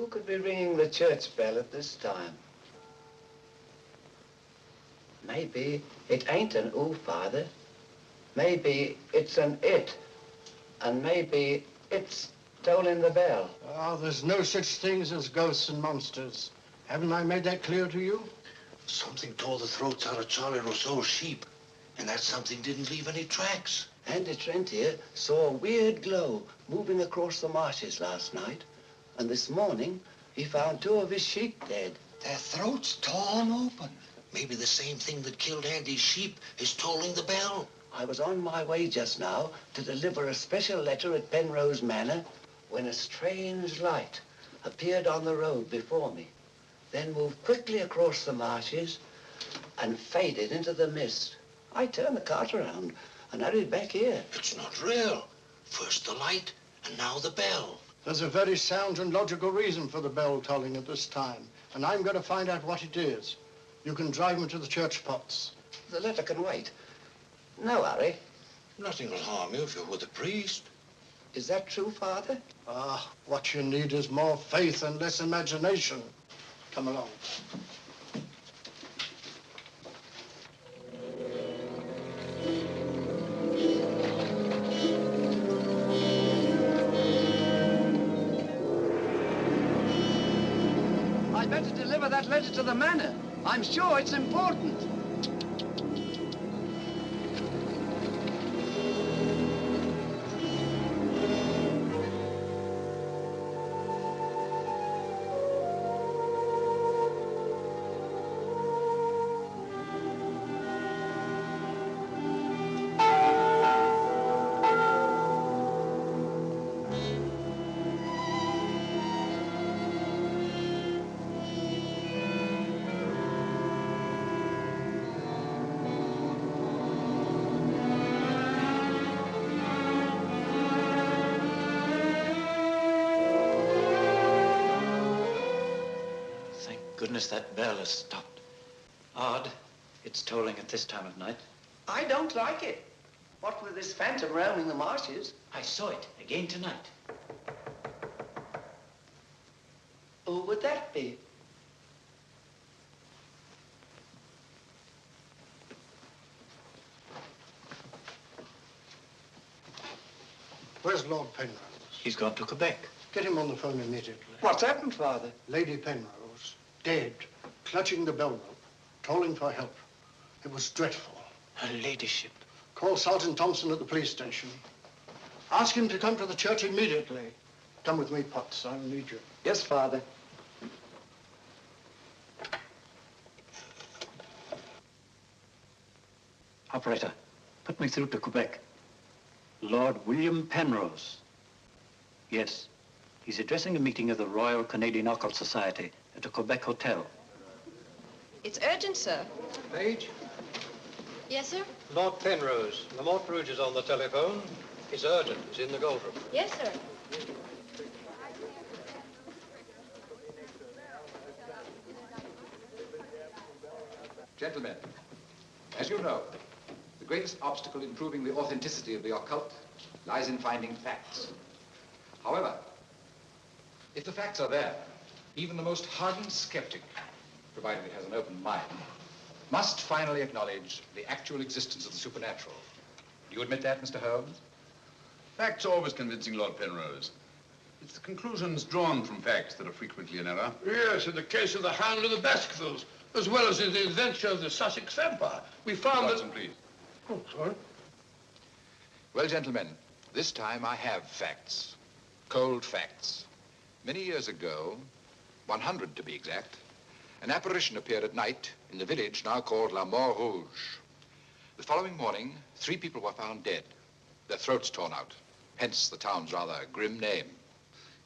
Who could be ringing the church bell at this time? Maybe it ain't an ooh, Father. Maybe it's an it. And maybe it's tolling the bell. Oh, there's no such things as ghosts and monsters. Haven't I made that clear to you? Something tore the throats out of Charlie Rousseau's sheep, and that something didn't leave any tracks. Andy Trent here saw a weird glow moving across the marshes last night. And this morning, he found 2 of his sheep dead. Their throats torn open. Maybe the same thing that killed Andy's sheep is tolling the bell. I was on my way just now to deliver a special letter at Penrose Manor when a strange light appeared on the road before me, then moved quickly across the marshes and faded into the mist. I turned the cart around and hurried back here. It's not real. First the light, and now the bell. There's a very sound and logical reason for the bell tolling at this time, and I'm going to find out what it is. You can drive me to the church pots. The letter can wait. No hurry. Nothing will harm you if you're with the priest. Is that true, Father? Ah, what you need is more faith and less imagination. Come along. I'd better deliver that letter to the manor. I'm sure it's important. Goodness, that bell has stopped. Odd, it's tolling at this time of night. I don't like it. What with this phantom roaming the marshes? I saw it again tonight. Who would that be? Where's Lord Penrose? He's gone to Quebec. Get him on the phone immediately. What's happened, Father? Lady Penrose, dead, clutching the bell rope, calling for help. It was dreadful. Her ladyship. Call Sergeant Thompson at the police station. Ask him to come to the church immediately. Come with me, Potts. I'll need you. Yes, Father. Operator, put me through to Quebec. Lord William Penrose. Yes, he's addressing a meeting of the Royal Canadian Occult Society at a Quebec hotel. It's urgent, sir. Page? Yes, sir? Lord Penrose. Lamont Rouge is on the telephone. It's urgent. He's in the Gold Room. Yes, sir. Gentlemen, as you know, the greatest obstacle in proving the authenticity of the occult lies in finding facts. However, if the facts are there, even the most hardened skeptic, provided it has an open mind, must finally acknowledge the actual existence of the supernatural. Do you admit that, Mr. Holmes? Facts are always convincing, Lord Penrose. It's the conclusions drawn from facts that are frequently in error. Yes, in the case of the Hound of the Baskervilles, as well as in the adventure of the Sussex Vampire, we found Watson, please. Oh, sorry. Well, gentlemen, this time I have facts. Cold facts. Many years ago, 100 to be exact, an apparition appeared at night in the village now called La Mort Rouge. The following morning, 3 people were found dead, their throats torn out, hence the town's rather grim name.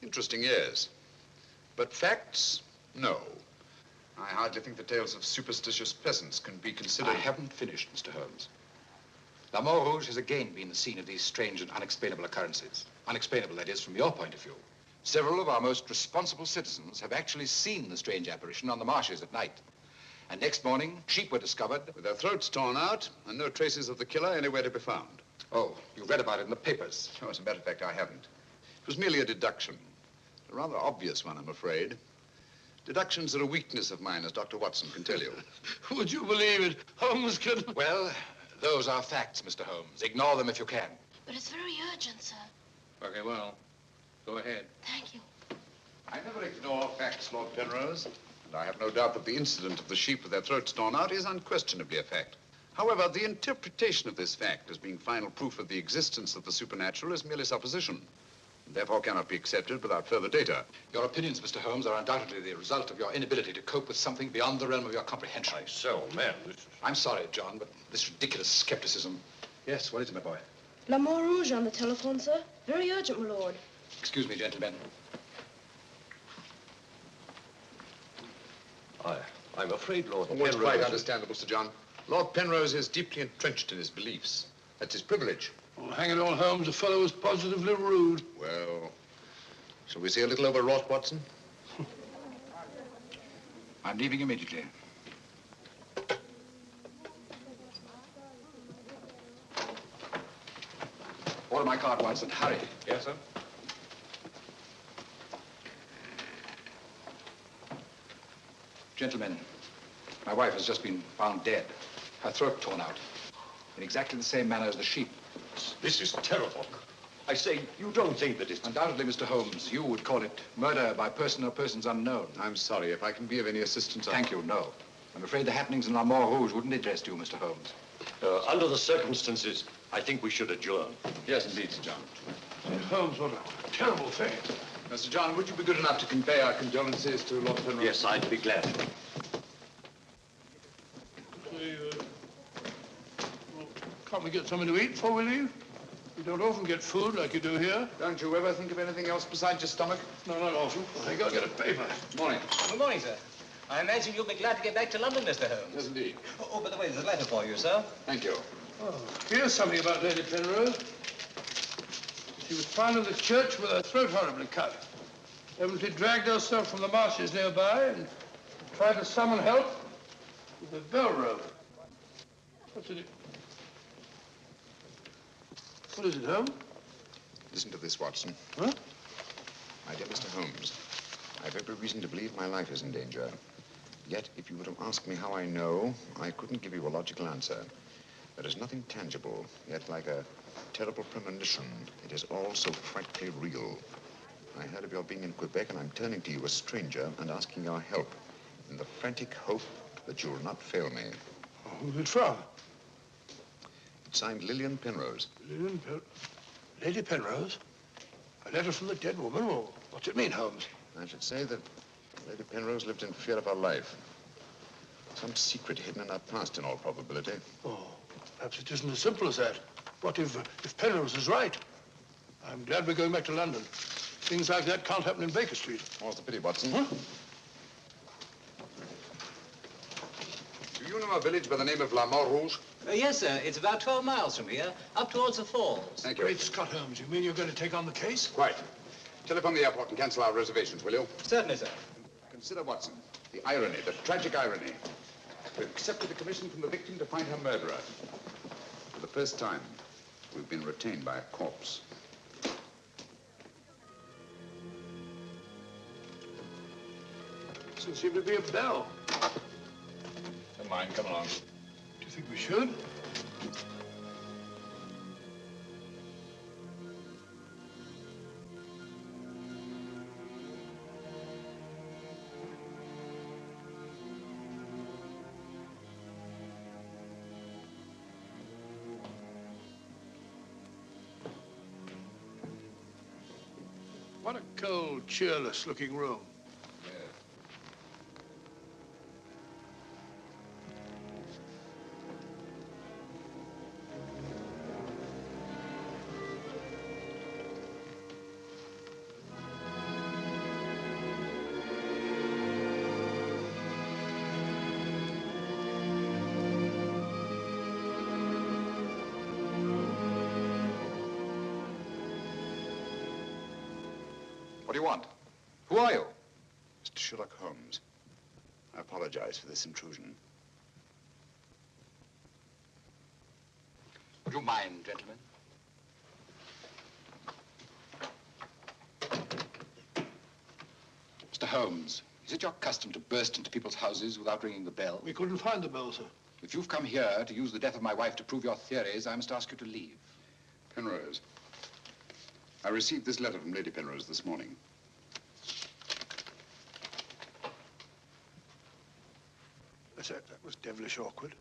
Interesting, yes. But facts, no. I hardly think the tales of superstitious peasants can be considered... I haven't finished, Mr. Holmes. La Mort Rouge has again been the scene of these strange and unexplainable occurrences. Unexplainable, that is, from your point of view. Several of our most responsible citizens have actually seen the strange apparition on the marshes at night. And next morning, sheep were discovered... with their throats torn out and no traces of the killer anywhere to be found. Oh, you read about it in the papers. Oh, as a matter of fact, I haven't. It was merely a deduction. A rather obvious one, I'm afraid. Deductions are a weakness of mine, as Dr. Watson can tell you. Would you believe it? Holmes can... Well, those are facts, Mr. Holmes. Ignore them if you can. But it's very urgent, sir. Okay, well, go ahead. Thank you. I never ignore facts, Lord Penrose. And I have no doubt that the incident of the sheep with their throats torn out is unquestionably a fact. However, the interpretation of this fact as being final proof of the existence of the supernatural is merely supposition, and therefore cannot be accepted without further data. Your opinions, Mr. Holmes, are undoubtedly the result of your inability to cope with something beyond the realm of your comprehension. Myself, man. I'm sorry, John, but this ridiculous skepticism... Yes, what is it, my boy? La Mort Rouge on the telephone, sir. Very urgent, my lord. Excuse me, gentlemen. I'm afraid, Lord Penrose... It's quite understandable, Sir John. Lord Penrose is deeply entrenched in his beliefs. That's his privilege. Oh, hang it all, Holmes. The fellow was positively rude. Well, shall we see a little overwrought, Watson? I'm leaving immediately. Order my car at once and hurry. Yes, sir. Gentlemen, my wife has just been found dead. Her throat torn out. In exactly the same manner as the sheep. This is terrible. I say, you don't think that it's... Undoubtedly, Mr. Holmes, you would call it murder by person or persons unknown. I'm sorry. If I can be of any assistance... Thank you, no. I'm afraid the happenings in La Mort Rouge wouldn't interest you, Mr. Holmes. Under the circumstances, I think we should adjourn. Yes, indeed, Sir John. Holmes, what a terrible fact. Now, Sir John, would you be good enough to convey our condolences to Lord Penrose? Yes, I'd be glad. Can't we get something to eat before we leave? You don't often get food like you do here. Don't you ever think of anything else besides your stomach? No, not often. I gotta get a paper. Morning. Good morning, sir. I imagine you'll be glad to get back to London, Mr. Holmes. Yes, indeed. Oh, by the way, there's a letter for you, sir. Thank you. Oh, here's something about Lady Penrose. She was found in the church with her throat horribly cut. Evidently dragged herself from the marshes nearby and tried to summon help with a bell rope. What's it? What is it, Holmes? Listen to this, Watson. Huh? My dear Mr. Holmes, I've every reason to believe my life is in danger. Yet, if you were to ask me how I know, I couldn't give you a logical answer. There is nothing tangible, yet like a Terrible premonition. It is all so frightfully real. I heard of your being in Quebec, and I'm turning to you, a stranger, and asking your help in the frantic hope that you'll not fail me. Oh, who's it from? It's signed Lillian Penrose. Lady Penrose? A letter from the dead woman? Well, what's it mean, Holmes? I should say that Lady Penrose lived in fear of her life. Some secret hidden in her past, in all probability. Oh, perhaps it isn't as simple as that. What if Penrose is right? I'm glad we're going back to London. Things like that can't happen in Baker Street. More's the pity, Watson. Huh? Do you know a village by the name of La Rouge? Yes, sir. It's about 12 miles from here, up towards the falls. Thank you. Great Scott, Holmes. You mean you're going to take on the case? Quite. Telephone the airport and cancel our reservations, will you? Certainly, sir. Consider, Watson, the irony, the tragic irony. We've accepted a commission from the victim to find her murderer. For the first time, we've been retained by a corpse. Doesn't seem to be a bell. Never mind, come along. Do you think we should? What a cold, cheerless-looking room. What do you want? Who are you? Mr. Sherlock Holmes. I apologize for this intrusion. Would you mind, gentlemen? Mr. Holmes, is it your custom to burst into people's houses without ringing the bell? We couldn't find the bell, sir. If you've come here to use the death of my wife to prove your theories, I must ask you to leave. Penrose. I received this letter from Lady Penrose this morning. That was devilish awkward.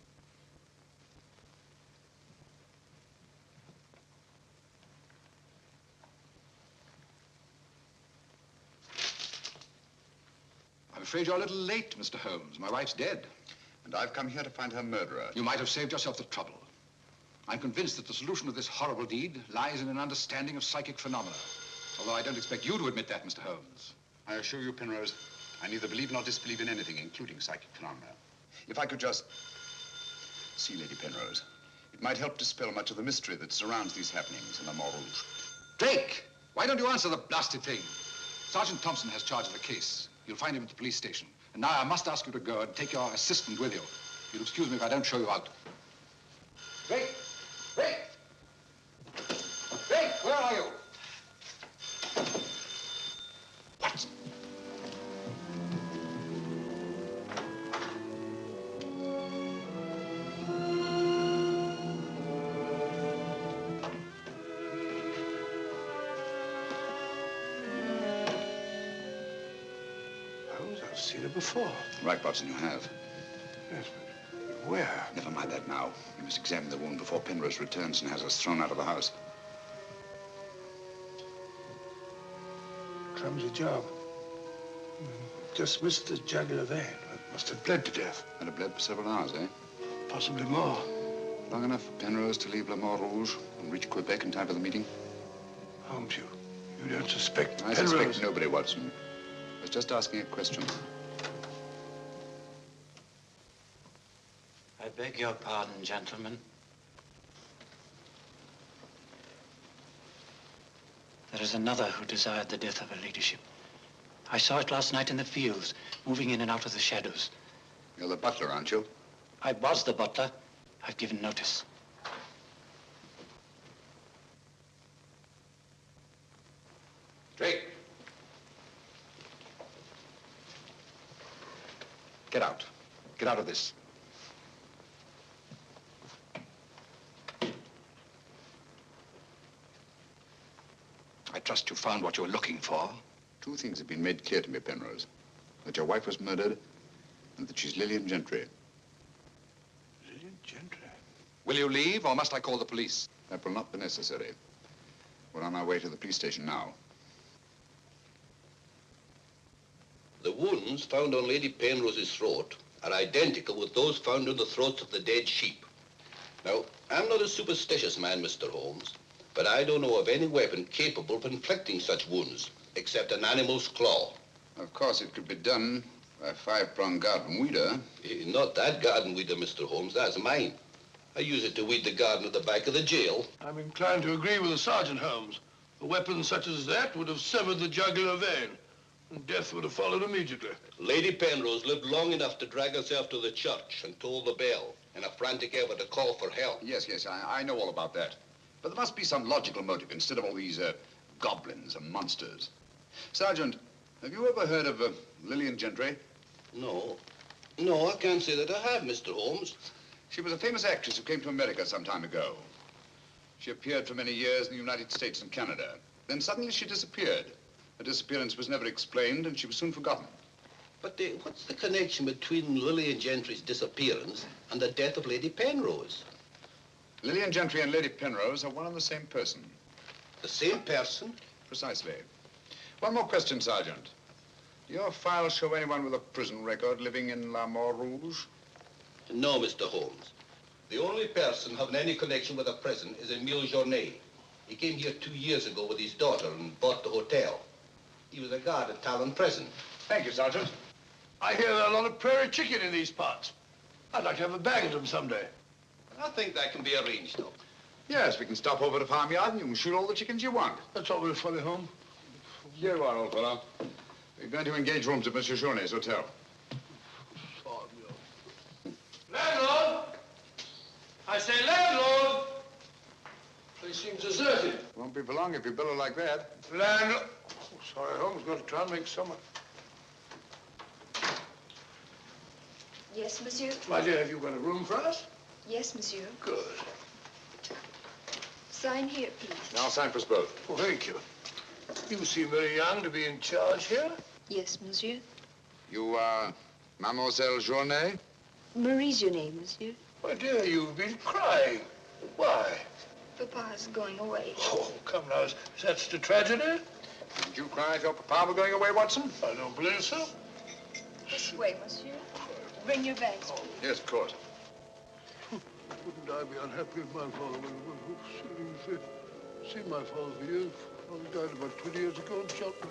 I'm afraid you're a little late, Mr. Holmes. My wife's dead. And I've come here to find her murderer. You might have saved yourself the trouble. I'm convinced that the solution of this horrible deed lies in an understanding of psychic phenomena. Although I don't expect you to admit that, Mr. Holmes. I assure you, Penrose, I neither believe nor disbelieve in anything, including psychic phenomena. If I could just see Lady Penrose, it might help dispel much of the mystery that surrounds these happenings in the Rouge. Drake! Why don't you answer the blasted thing? Sergeant Thompson has charge of the case. You'll find him at the police station. And now I must ask you to go and take your assistant with you. You'll excuse me if I don't show you out. Drake! Drake! Drake, where are you? What? Holmes, I've seen her before. Right, Watson, you have. Yes, but where? Never mind that now. You must examine the wound before Penrose returns and has us thrown out of the house. Clumsy job. Just missed the jugular vein. It must have bled to death. And it bled for several hours, eh? Possibly more. Long enough for Penrose to leave Le Rouge and reach Quebec in time for the meeting? Holmes, you don't suspect I Penrose? suspect nobody, Watson. I was just asking a question. I beg your pardon, gentlemen. There is another who desired the death of her ladyship. I saw it last night in the fields, moving in and out of the shadows. You're the butler, aren't you? I was the butler. I've given notice. Drake! Get out. Get out of this. trust you found what you were looking for. Two things have been made clear to me, Penrose. That your wife was murdered and that she's Lillian Gentry. Lillian Gentry? Will you leave, or must I call the police? That will not be necessary. We're on our way to the police station now. The wounds found on Lady Penrose's throat are identical with those found on the throats of the dead sheep. Now, I'm not a superstitious man, Mr. Holmes, but I don't know of any weapon capable of inflicting such wounds, except an animal's claw. Of course, it could be done by a 5-pronged garden weeder. Not that garden weeder, Mr. Holmes. That's mine. I use it to weed the garden at the back of the jail. I'm inclined to agree with the Sergeant, Holmes. A weapon such as that would have severed the jugular vein, and death would have followed immediately. Lady Penrose lived long enough to drag herself to the church and toll the bell in a frantic effort to call for help. Yes, I know all about that. But there must be some logical motive instead of all these goblins and monsters. Sergeant, have you ever heard of Lillian Gentry? No. No, I can't say that I have, Mr. Holmes. She was a famous actress who came to America some time ago. She appeared for many years in the United States and Canada. Then suddenly she disappeared. Her disappearance was never explained, and she was soon forgotten. But what's the connection between Lillian Gentry's disappearance and the death of Lady Penrose? Lillian Gentry and Lady Penrose are one and the same person. The same person? Precisely. One more question, Sergeant. Do your files show anyone with a prison record living in La Rouge? No, Mr. Holmes. The only person having any connection with a prison is Emile Journet. He came here 2 years ago with his daughter and bought the hotel. He was a guard at Talon Prison. Thank you, Sergeant. I hear there are a lot of prairie chicken in these parts. I'd like to have a bag of them someday. I think that can be arranged, though. Yes, we can stop over at the farmyard and you can shoot all the chickens you want. That's all very funny, Holmes. Here you are, old fellow. We're going to engage rooms at Monsieur Journet's hotel. Landlord! I say landlord! Place seems deserted. Won't be for long if you bill her like that. Landlord! Oh, sorry, Holmes. Got to try and make summer. Yes, monsieur? My dear, have you got a room for us? Yes, monsieur. Good. Sign here, please. I'll sign for us both. Oh, thank you. You seem very young to be in charge here. Yes, monsieur. You are Mademoiselle Journet? Marie's your name, monsieur. My dear, you've been crying. Why? Papa's going away. Oh, come now. Is that such a tragedy? Did you cry if your papa were going away, Watson? I don't believe so. This way, monsieur. Bring your bags, please. Yes, of course. Wouldn't I be unhappy if my father went? Seen my father for years. Father died about 20 years ago in Cheltenham.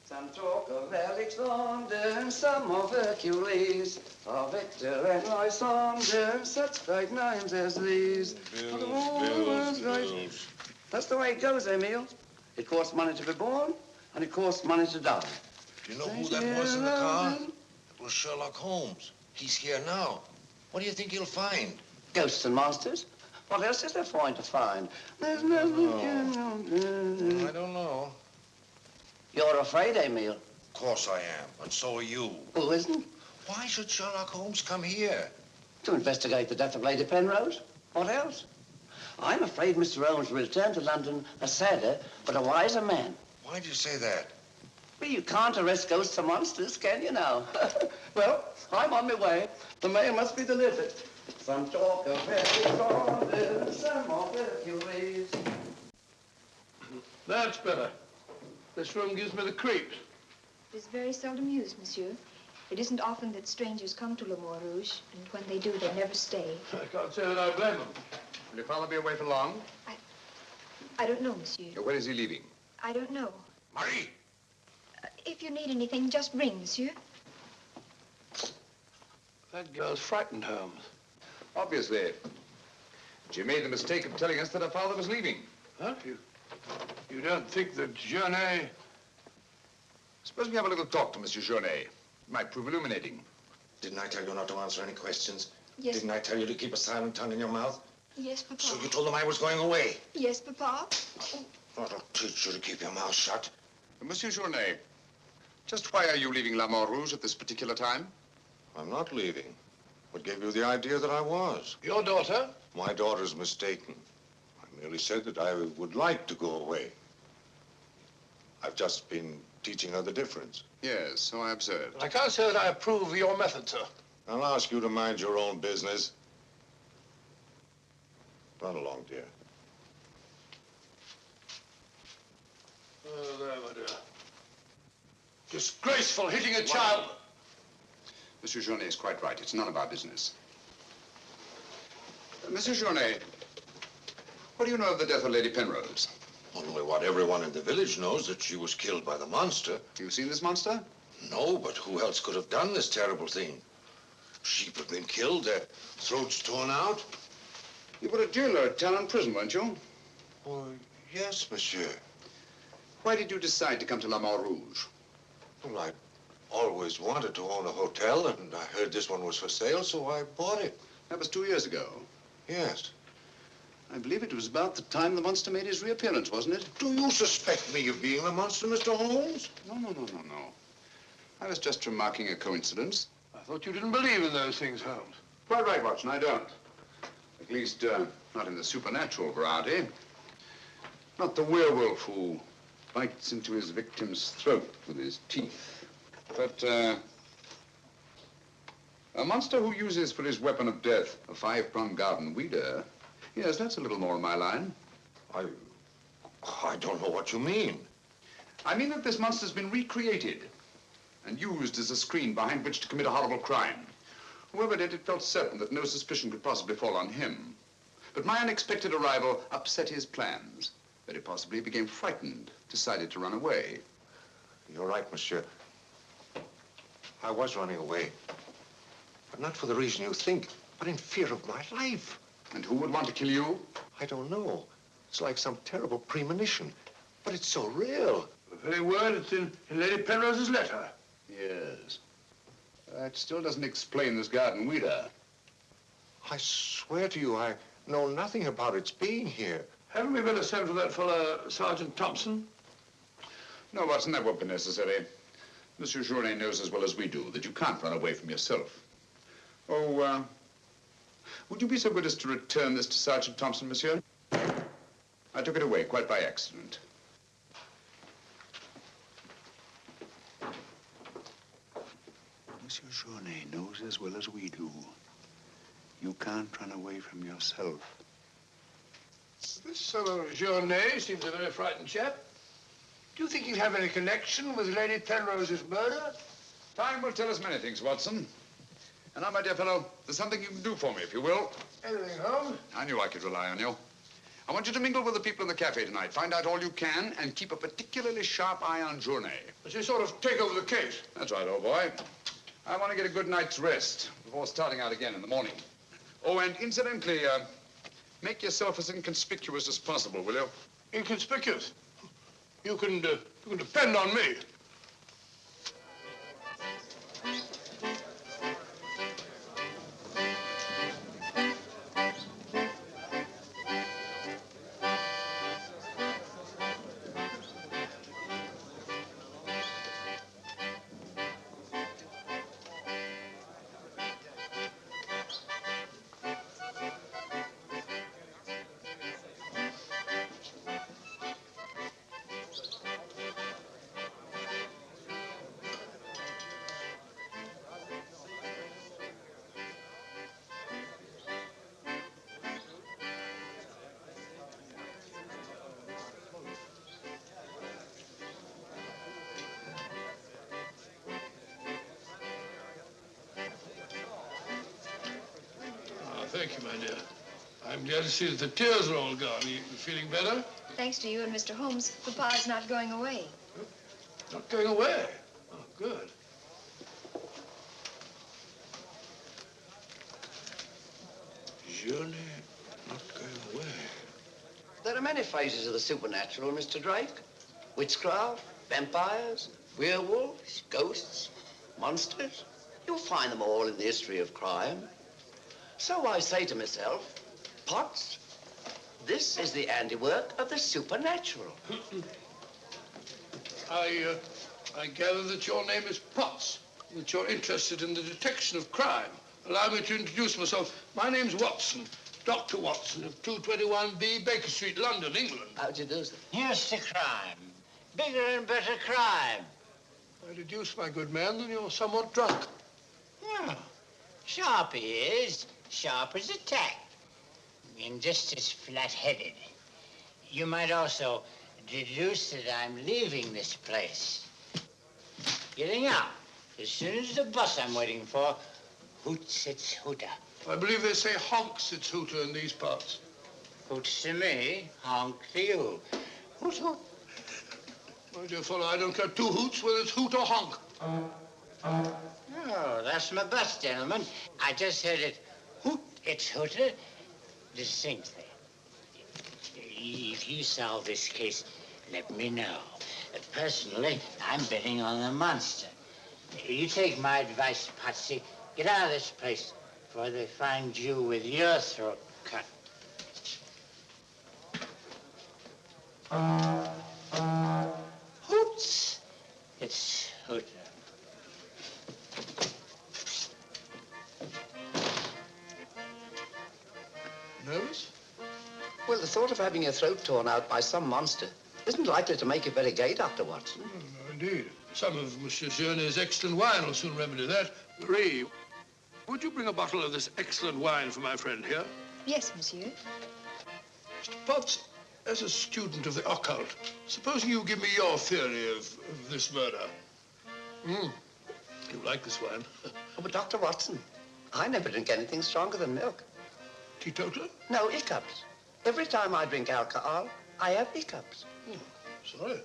Some talk of Alexander, some of Hercules, of Victor and Lysander, such great names as these. Bills. That's the way it goes, Emile. It costs money to be born, and it costs money to die. Do you know who that was in the car? It was Sherlock Holmes. He's here now. What do you think he'll find? Ghosts and monsters. What else is there for him to find? There's nothing. I don't know. You're afraid, Emile? Of course I am, and so are you. Who isn't? Why should Sherlock Holmes come here? To investigate the death of Lady Penrose. What else? I'm afraid Mr. Holmes will return to London a sadder, but a wiser man. Why'd you say that? Well, you can't arrest ghosts and monsters, can you now? Well, I'm on my way. The mail must be delivered. Some talk of Alexander, some of Hercules. That's better. This room gives me the creeps. It is very seldom used, monsieur. It isn't often that strangers come to Le Rouge, and when they do, they never stay. I can't say that I blame them. Will your father be away for long? I don't know, monsieur. When is he leaving? I don't know. Marie! If you need anything, just ring, monsieur. That girl's frightened, Holmes. Obviously. She made the mistake of telling us that her father was leaving. Huh? You don't think that Journet... Suppose we have a little talk to Monsieur Journet. It might prove illuminating. Didn't I tell you not to answer any questions? Yes. Didn't I tell you to keep a silent tongue in your mouth? Yes, Papa. So you told them I was going away? Yes, Papa. That'll teach you to keep your mouth shut. Monsieur Journet, just why are you leaving La Mort Rouge at this particular time? I'm not leaving. What gave you the idea that I was? Your daughter? My daughter's mistaken. I merely said that I would like to go away. I've just been teaching her the difference. Yes, so I observed. I can't say that I approve of your method, sir. I'll ask you to mind your own business. Run along, dear. Oh, there, my dear. Disgraceful, hitting a child. Monsieur Journet is quite right. It's none of our business. Monsieur Journet, what do you know of the death of Lady Penrose? Only what everyone in the village knows, that she was killed by the monster. You've seen this monster? No, but who else could have done this terrible thing? Sheep have been killed, their throats torn out. You were a jailer at Talon Prison, weren't you? Oh, yes, monsieur. Why did you decide to come to La Mort Rouge? Well, I always wanted to own a hotel, and I heard this one was for sale, so I bought it. That was 2 years ago. Yes. I believe it was about the time the monster made his reappearance, wasn't it? Do you suspect me of being the monster, Mr. Holmes? No. I was just remarking a coincidence. I thought you didn't believe in those things, Holmes. Quite right, Watson, I don't. At least, not in the supernatural variety. Not the werewolf who bites into his victim's throat with his teeth. But, a monster who uses for his weapon of death a 5-pronged garden weeder. Yes, that's a little more in my line. I don't know what you mean. I mean that this monster's been recreated and used as a screen behind which to commit a horrible crime. Whoever did it felt certain that no suspicion could possibly fall on him. But my unexpected arrival upset his plans. Very possibly he became frightened, decided to run away. You're right, monsieur. I was running away. But not for the reason you think, but in fear of my life. And who would want to kill you? I don't know. It's like some terrible premonition. But it's so real. The very word, it's in Lady Penrose's letter. Yes. That still doesn't explain this garden weeder. I swear to you, I know nothing about its being here. Haven't we better send for that fellow, Sergeant Thompson? No, Watson, that won't be necessary. Monsieur Journet knows as well as we do that you can't run away from yourself. Oh, would you be so good as to return this to Sergeant Thompson, monsieur? I took it away quite by accident. Monsieur Journet knows as well as we do. You can't run away from yourself. This fellow Journet seems a very frightened chap. Do you think he'll have any connection with Lady Penrose's murder? Time will tell us many things, Watson. And now, my dear fellow, there's something you can do for me, if you will. Anything, Holmes? I knew I could rely on you. I want you to mingle with the people in the cafe tonight. Find out all you can and keep a particularly sharp eye on Journet. But you sort of take over the case. That's right, old boy. I want to get a good night's rest before starting out again in the morning. Oh, and incidentally, make yourself as inconspicuous as possible, will you? Inconspicuous? You can depend on me. Thank you, my dear. I'm glad to see that the tears are all gone. You feeling better? Thanks to you and Mr. Holmes, Papa's not going away. Not going away? Oh, good. Journey, not going away. There are many phases of the supernatural, Mr. Drake. Witchcraft, vampires, werewolves, ghosts, monsters. You'll find them all in the history of crime. So I say to myself, Potts, this is the handiwork of the supernatural. I gather that your name is Potts, that you're interested in the detection of crime. Allow me to introduce myself. My name's Watson, Dr. Watson of 221B Baker Street, London, England. How do you do, sir? Here's the crime. Bigger and better crime. I deduce, my good man, that you're somewhat drunk. Yeah. Sharp he is, sharp as a tack, and just as flat-headed. You might also deduce that I'm leaving this place. Getting out as soon as the bus I'm waiting for hoots its hooter. I believe they say honks its hooter in these parts. Hoots to me, honk to you. Hoot, hoot. My dear fellow, I don't care two hoots whether it's hoot or honk. Oh, that's my bus, gentlemen. I just heard it hoot its hooter distinctly. If you solve this case, let me know. Personally, I'm betting on the monster. You take my advice, Patsy. Get out of this place before they find you with your throat cut. Hoots its hooter. Nervous? Well, the thought of having your throat torn out by some monster isn't likely to make you very gay, Dr. Watson. No, indeed. Some of Monsieur Journet's excellent wine will soon remedy that. Marie, would you bring a bottle of this excellent wine for my friend here? Yes, monsieur. Mr. Potts, as a student of the occult, supposing you give me your theory of this murder. You like this wine? Oh, but Dr. Watson, I never drink anything stronger than milk. Teetotaler? No, hiccups. Every time I drink alcohol, I have hiccups. Sorry.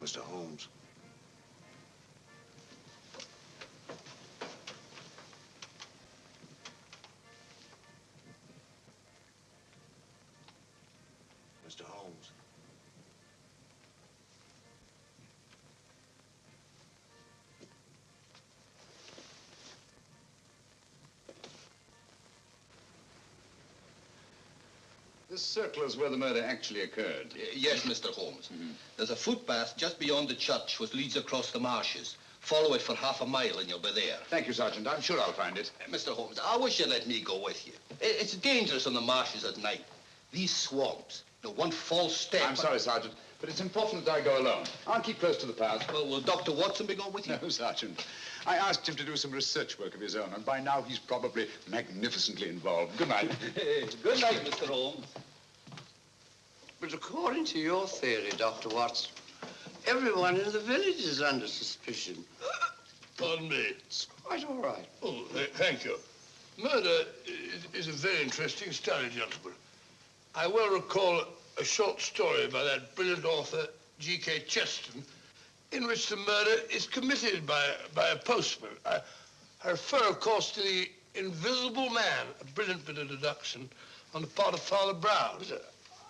Mr. Holmes. Mr. Holmes. This circle is where the murder actually occurred. Yes, Mr. Holmes. There's a footpath just beyond the church which leads across the marshes. Follow it for half a mile and you'll be there. Thank you, Sergeant. I'm sure I'll find it. Mr. Holmes, I wish you'd let me go with you. It's dangerous on the marshes at night. These swamps, one false step... I'm sorry, Sergeant, but it's important that I go alone. I'll keep close to the path. Well, will Dr. Watson be going with you? No, Sergeant. I asked him to do some research work of his own, and by now he's probably magnificently involved. Good night. Good night, Mr. Holmes. But according to your theory, Dr. Watson, everyone in the village is under suspicion. Pardon me. It's quite all right. Oh, thank you. Murder is a very interesting study, gentlemen. I well recall a short story by that brilliant author, G.K. Chesterton, in which the murder is committed by a postman. I refer, of course, to the Invisible Man, a brilliant bit of deduction on the part of Father Brown.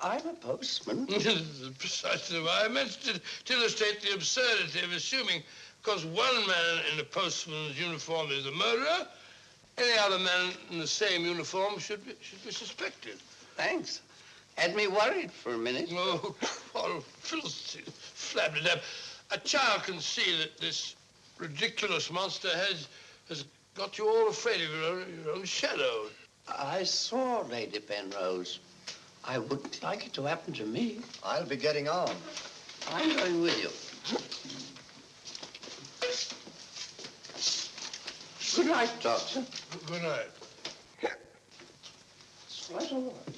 I'm a postman. Precisely why I mentioned it, to illustrate the absurdity of assuming because one man in a postman's uniform is a murderer, any other man in the same uniform should be suspected. Thanks. Had me worried for a minute. Oh, Philistine, flabbed it up. A child can see that this ridiculous monster has got you all afraid of your own shadow. I saw Lady Penrose. I wouldn't like it to happen to me. I'll be getting on. I'm going with you. Good night, Doctor. Good night. It's quite all right.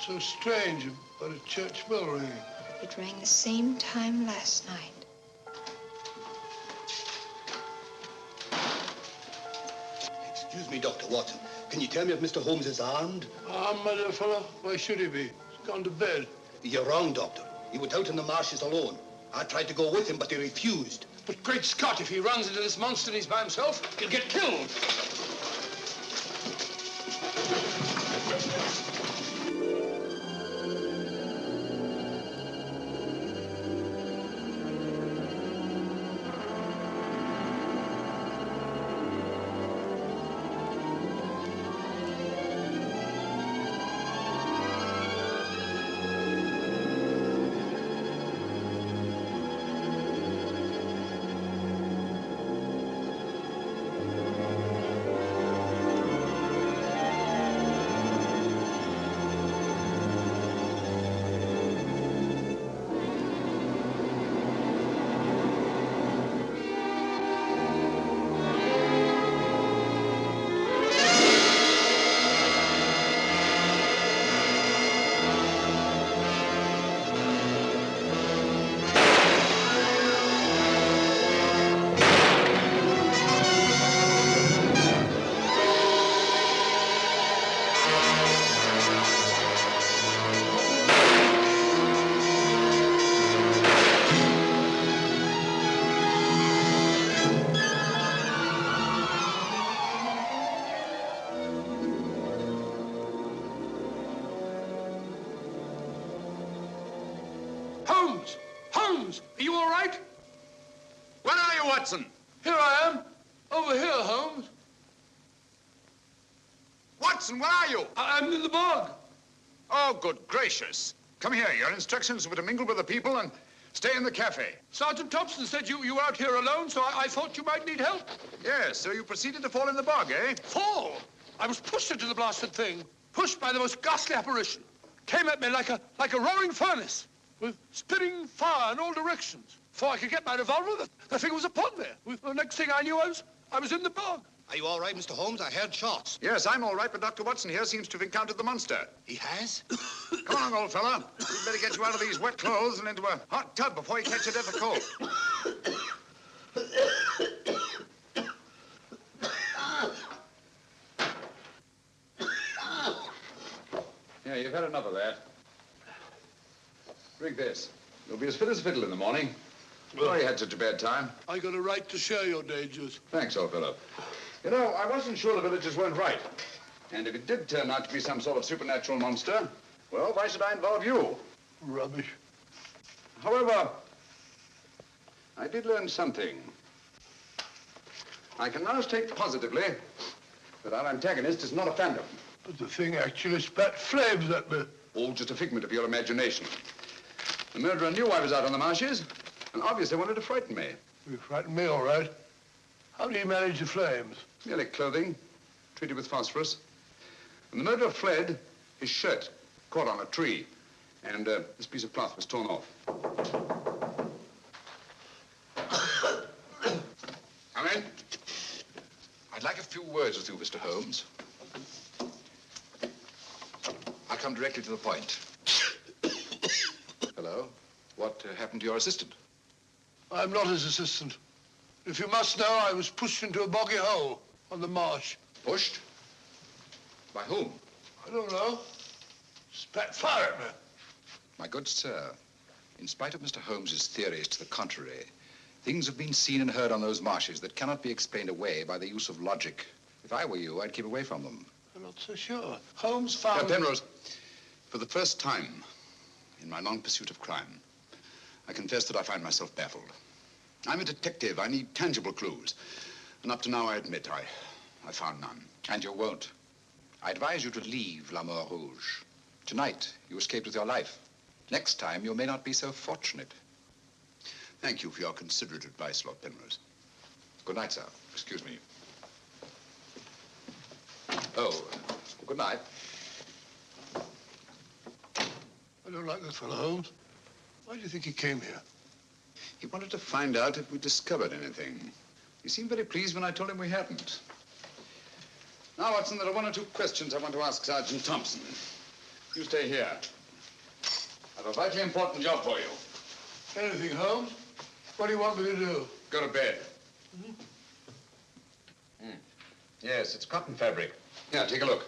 So strange about a church bell ringing. It rang the same time last night. Excuse me, Dr. Watson. Can you tell me if Mr. Holmes is armed? Armed, my dear fellow? Why should he be? He's gone to bed. You're wrong, Doctor. He went out in the marshes alone. I tried to go with him, but he refused. But great Scott, if he runs into this monster and he's by himself, he'll get killed. Holmes! Holmes! Are you all right? Where are you, Watson? Here I am. Over here, Holmes. Watson, where are you? I'm in the bog. Oh, good gracious. Come here. Your instructions were to mingle with the people and stay in the cafe. Sergeant Thompson said you were out here alone, so I thought you might need help. Yes, so you proceeded to fall in the bog, eh? Fall? I was pushed into the blasted thing. Pushed by the most ghastly apparition. Came at me like a roaring furnace, with spitting fire in all directions. Before I could get my revolver, the thing was upon me. The next thing I knew, I was in the bog. Are you all right, Mr. Holmes? I heard shots. Yes, I'm all right, but Dr. Watson here seems to have encountered the monster. He has? Come along, old fella. We'd better get you out of these wet clothes and into a hot tub before you catch a death of cold. Yeah, you've had enough of that. Drink this. You'll be as fit as a fiddle in the morning. Oh, you had such a bad time. I got a right to share your dangers. Thanks, old fellow. You know, I wasn't sure the villagers weren't right. And if it did turn out to be some sort of supernatural monster, well, why should I involve you? Rubbish. However, I did learn something. I can now state positively that our antagonist is not a phantom. But the thing actually spat flames at me. All just a figment of your imagination. The murderer knew I was out on the marshes, and obviously wanted to frighten me. You frightened me, all right. How do you manage the flames? Merely clothing, treated with phosphorus. When the murderer fled, his shirt caught on a tree, and this piece of cloth was torn off. Come in. I'd like a few words with you, Mr. Holmes. I'll come directly to the point. Hello. What happened to your assistant? I'm not his assistant. If you must know, I was pushed into a boggy hole on the marsh. Pushed? By whom? I don't know. Spat fire at me. My good sir, in spite of Mr. Holmes's theories to the contrary, things have been seen and heard on those marshes that cannot be explained away by the use of logic. If I were you, I'd keep away from them. I'm not so sure. Holmes found... Penrose, for the first time in my long pursuit of crime, I confess that I find myself baffled. I'm a detective. I need tangible clues. And up to now, I admit, I found none. And you won't. I advise you to leave La Mort Rouge. Tonight, you escaped with your life. Next time, you may not be so fortunate. Thank you for your considerate advice, Lord Penrose. Good night, sir. Excuse me. Oh, good night. I don't like that fellow, Holmes. Why do you think he came here? He wanted to find out if we discovered anything. He seemed very pleased when I told him we hadn't. Now, Watson, there are one or two questions I want to ask Sergeant Thompson. You stay here. I have a vitally important job for you. Anything, Holmes? What do you want me to do? Go to bed. Yes, it's cotton fabric. Yeah, take a look.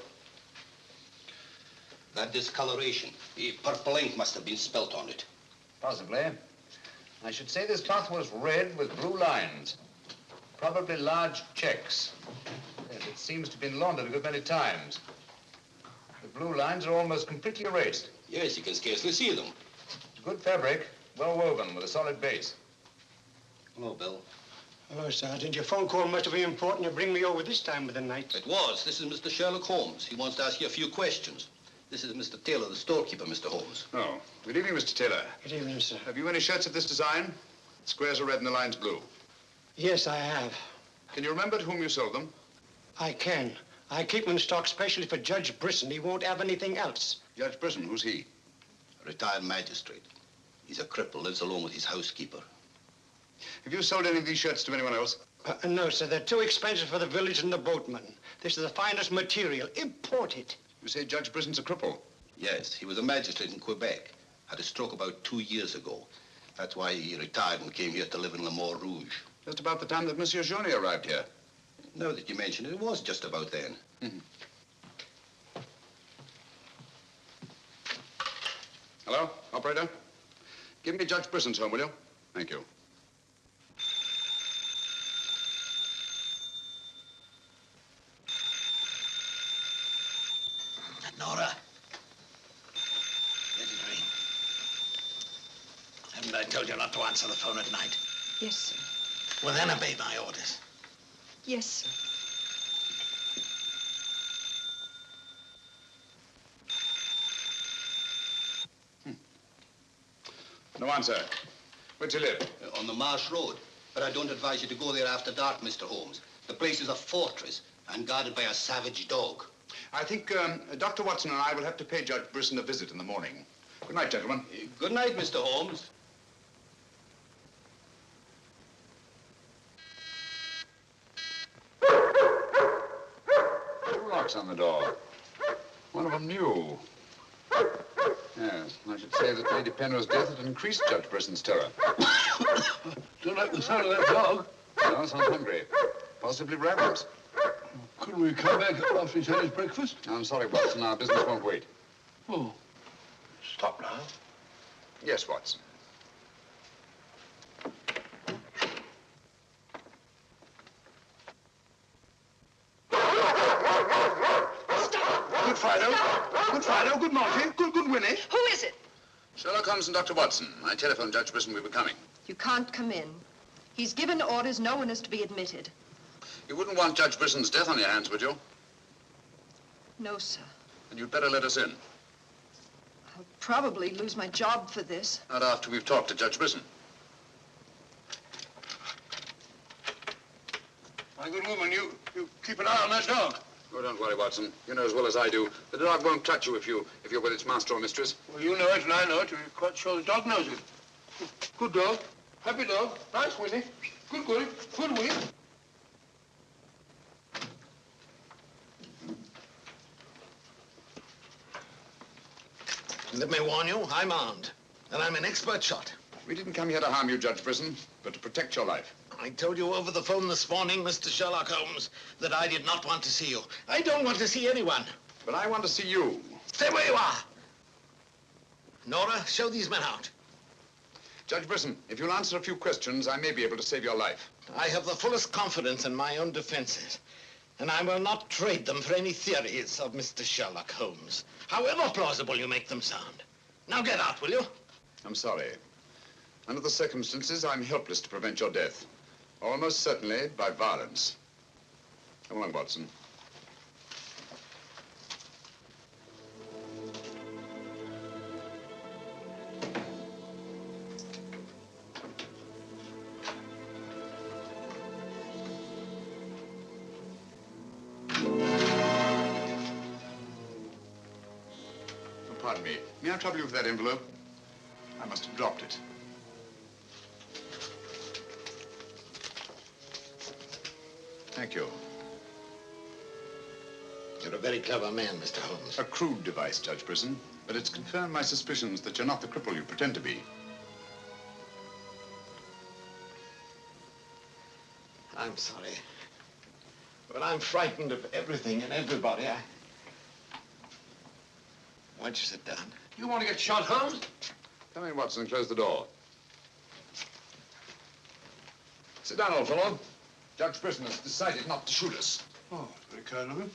That discoloration, the purple ink must have been spelt on it. Possibly. I should say this cloth was red with blue lines. Probably large checks. Yes, it seems to have been laundered a good many times. The blue lines are almost completely erased. Yes, you can scarcely see them. Good fabric, well woven with a solid base. Hello, Bill. Hello, Sergeant. Your phone call must have been important. You bring me over this time of the night. It was. This is Mr. Sherlock Holmes. He wants to ask you a few questions. This is Mr. Taylor, the storekeeper, Mr. Holmes. Oh, good evening, Mr. Taylor. Good evening, sir. Have you any shirts of this design? The squares are red and the lines blue. Yes, I have. Can you remember to whom you sold them? I can. I keep them in stock specially for Judge Brisson. He won't have anything else. Judge Brisson, who's he? A retired magistrate. He's a cripple, lives alone with his housekeeper. Have you sold any of these shirts to anyone else? No, sir. They're too expensive for the village and the boatmen. This is the finest material, imported. You say Judge Brisson's a cripple? Yes, he was a magistrate in Quebec. Had a stroke about 2 years ago. That's why he retired and came here to live in Le Mort Rouge. Just about the time that Monsieur Journet arrived here. Now that you mention it, it was just about then. Hello, operator? Give me Judge Brisson's home, will you? Thank you. Nora. Let it ring. Haven't I told you not to answer the phone at night? Yes, sir. Well, then obey my orders. Yes, sir. No answer. Where'd you live? On the Marsh Road. But I don't advise you to go there after dark, Mr. Holmes. The place is a fortress and guarded by a savage dog. I think Dr. Watson and I will have to pay Judge Brisson a visit in the morning. Good night, gentlemen. Good night, Mr. Holmes. Two locks on the door. One of them new. Yes, I should say that Lady Penrose's death had increased Judge Brisson's terror. Don't like the sound of that dog. No, sounds hungry. Possibly ravenous. Couldn't we come back after he's had his breakfast? I'm sorry, Watson. Our business won't wait. Oh, stop now. Yes, Watson. Good Fido. Good Fido. Good Monty. Good Winnie. Who is it? Sherlock Holmes and Dr. Watson. I telephoned Judge Brisson we were coming. You can't come in. He's given orders no one is to be admitted. You wouldn't want Judge Brisson's death on your hands, would you? No, sir. Then you'd better let us in. I'll probably lose my job for this. Not after we've talked to Judge Brisson. My good woman, you keep an eye on that dog. Oh, don't worry, Watson. You know as well as I do. The dog won't touch you if you're with its master or mistress. Well, you know it and I know it. We're quite sure the dog knows it. Good dog. Happy dog. Nice, Winnie. Good Winnie. Good Winnie. Let me warn you, I'm armed, and I'm an expert shot. We didn't come here to harm you, Judge Brisson, but to protect your life. I told you over the phone this morning, Mr. Sherlock Holmes, that I did not want to see you. I don't want to see anyone. But I want to see you. Stay where you are. Nora, show these men out. Judge Brisson, if you'll answer a few questions, I may be able to save your life. I have the fullest confidence in my own defenses, and I will not trade them for any theories of Mr. Sherlock Holmes, however plausible you make them sound. Now get out, will you? I'm sorry. Under the circumstances, I'm helpless to prevent your death. Almost certainly by violence. Come along, Watson. Pardon me. May I trouble you with that envelope? I must have dropped it. Thank you. You're a very clever man, Mr. Holmes. A crude device, Judge Brisson, but it's confirmed my suspicions that you're not the cripple you pretend to be. I'm sorry. But I'm frightened of everything and everybody. Why don't you sit down? You want to get shot, Holmes? Come in, Watson, and close the door. Sit down, old fellow. Judge Brisson has decided not to shoot us. Oh, very kind of him.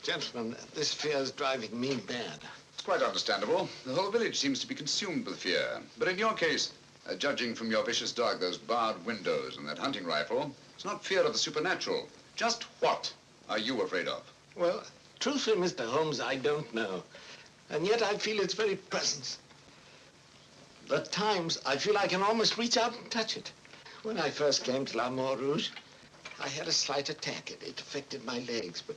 Gentlemen, this fear's driving me mad. It's quite understandable. The whole village seems to be consumed with fear. But in your case, judging from your vicious dog, those barred windows, and that hunting rifle, it's not fear of the supernatural. Just what are you afraid of? Well, truthfully, Mr. Holmes, I don't know. And yet I feel its very presence. At times, I feel I can almost reach out and touch it. When I first came to La Mort Rouge, I had a slight attack. It affected my legs, but,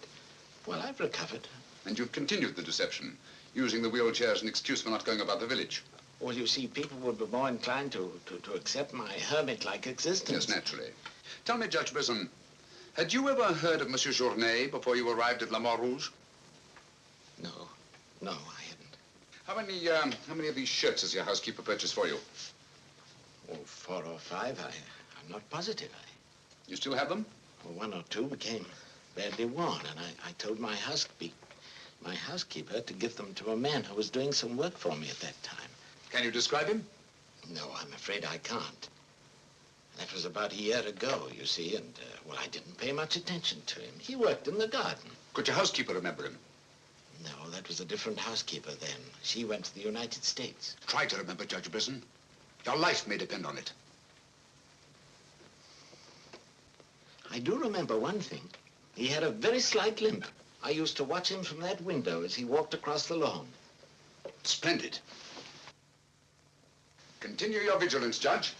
well, I've recovered. And you've continued the deception, using the wheelchair as an excuse for not going about the village. Well, you see, people would be more inclined to accept my hermit-like existence. Yes, naturally. Tell me, Judge Brisson, had you ever heard of Monsieur Journet before you arrived at La Mort Rouge? No, I hadn't. How many of these shirts has your housekeeper purchased for you? Oh, 4 or 5. I'm not positive. You still have them? Well, 1 or 2 became badly worn, and I told my housekeeper to give them to a man who was doing some work for me at that time. Can you describe him? No, I'm afraid I can't. That was about a year ago, you see, and, well, I didn't pay much attention to him. He worked in the garden. Could your housekeeper remember him? No, that was a different housekeeper then. She went to the United States. Try to remember, Judge Brisson. Your life may depend on it. I do remember one thing. He had a very slight limp. I used to watch him from that window as he walked across the lawn. Splendid. Continue your vigilance, Judge,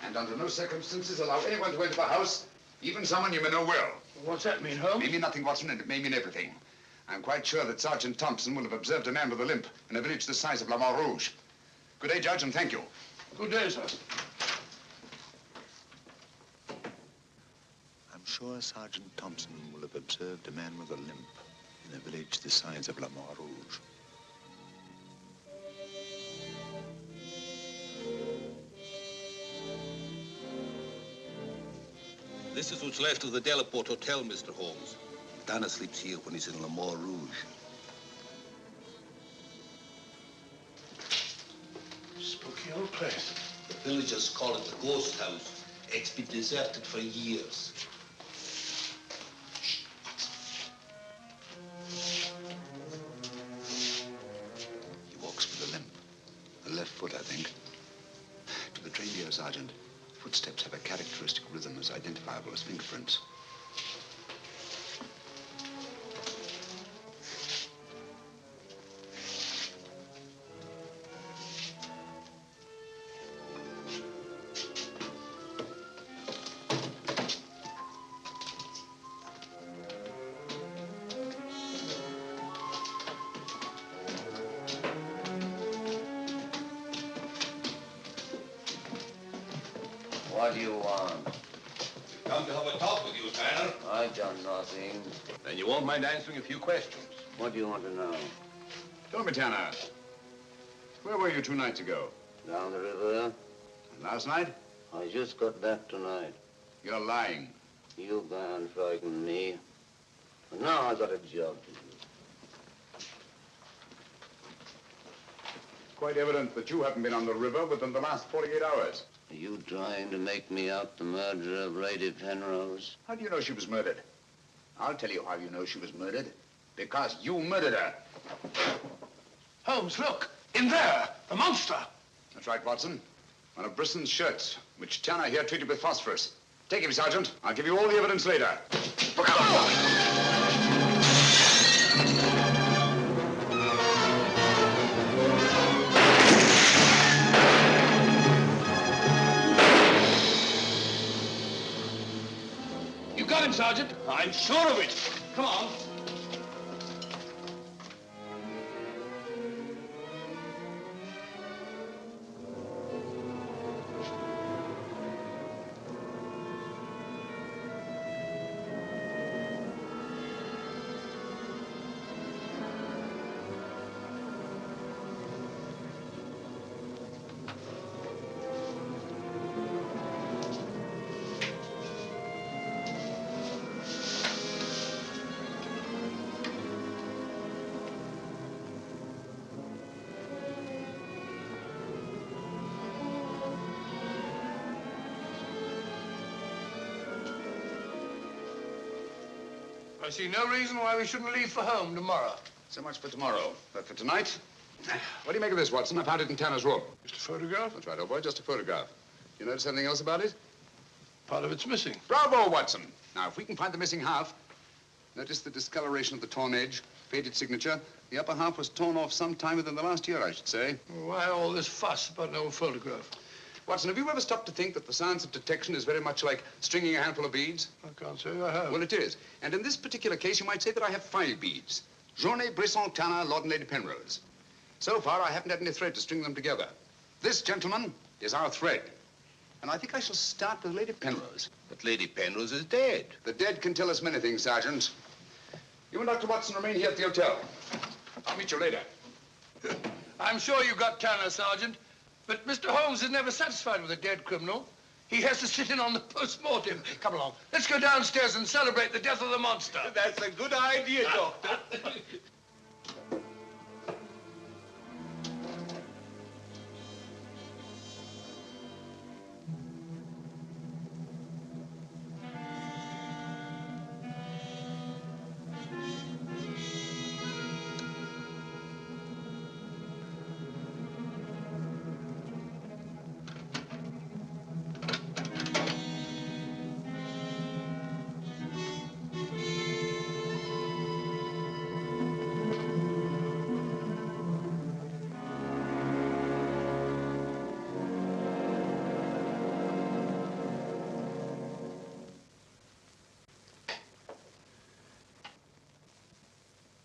and under no circumstances allow anyone to enter the house, even someone you may know well. What's that mean, Holmes? It may mean nothing, Watson, and it may mean everything. I'm quite sure that Sergeant Thompson will have observed a man with a limp in a village the size of La Mort Rouge. Good day, Judge, and thank you. Good day, sir. I'm sure Sergeant Thompson will have observed a man with a limp in a village the size of La Mort Rouge. This is what's left of the Delaport Hotel, Mr. Holmes. Dana sleeps here when he's in La Mort Rouge. Spooky old place. The villagers call it the ghost house. It's been deserted for years. He walks with a limp. The left foot, I think. To the trained ear, Sergeant, footsteps have a characteristic rhythm as identifiable as fingerprints. What do you want? We've come to have a talk with you, Tanner. I've done nothing. Then you won't mind answering a few questions. What do you want to know? Tell me, Tanner, where were you 2 nights ago? Down the river. And last night? I just got back tonight. You're lying. You can't frighten me. But now I got a job to do. Quite evident that you haven't been on the river within the last 48 hours. Are you trying to make me out the murderer of Lady Penrose? How do you know she was murdered? I'll tell you how you know she was murdered. Because you murdered her. Holmes, look! In there! The monster! That's right, Watson. One of Brisson's shirts, which Tanner here treated with phosphorus. Take him, Sergeant. I'll give you all the evidence later. You got him, Sergeant. I'm sure of it. Come on. I see no reason why we shouldn't leave for home tomorrow. So much for tomorrow. But for tonight, what do you make of this, Watson? I found it in Tanner's room. Just a photograph? That's right, old boy, just a photograph. You notice anything else about it? Part of it's missing. Bravo, Watson. Now, if we can find the missing half, notice the discoloration of the torn edge, faded signature. The upper half was torn off sometime within the last year, I should say. Well, why all this fuss about an old photograph? Watson, have you ever stopped to think that the science of detection is very much like stringing a handful of beads? I can't say I have. Well, it is. And in this particular case, you might say that I have 5 beads. Journée, Brisson, Tanner, Lord and Lady Penrose. So far, I haven't had any thread to string them together. This, gentlemen, is our thread. And I think I shall start with Lady Penrose. But Lady Penrose is dead. The dead can tell us many things, Sergeant. You and Dr. Watson remain here at the hotel. I'll meet you later. I'm sure you got Tanner, Sergeant. But Mr. Holmes is never satisfied with a dead criminal. He has to sit in on the post-mortem. Come along. Let's go downstairs and celebrate the death of the monster. That's a good idea, Doctor.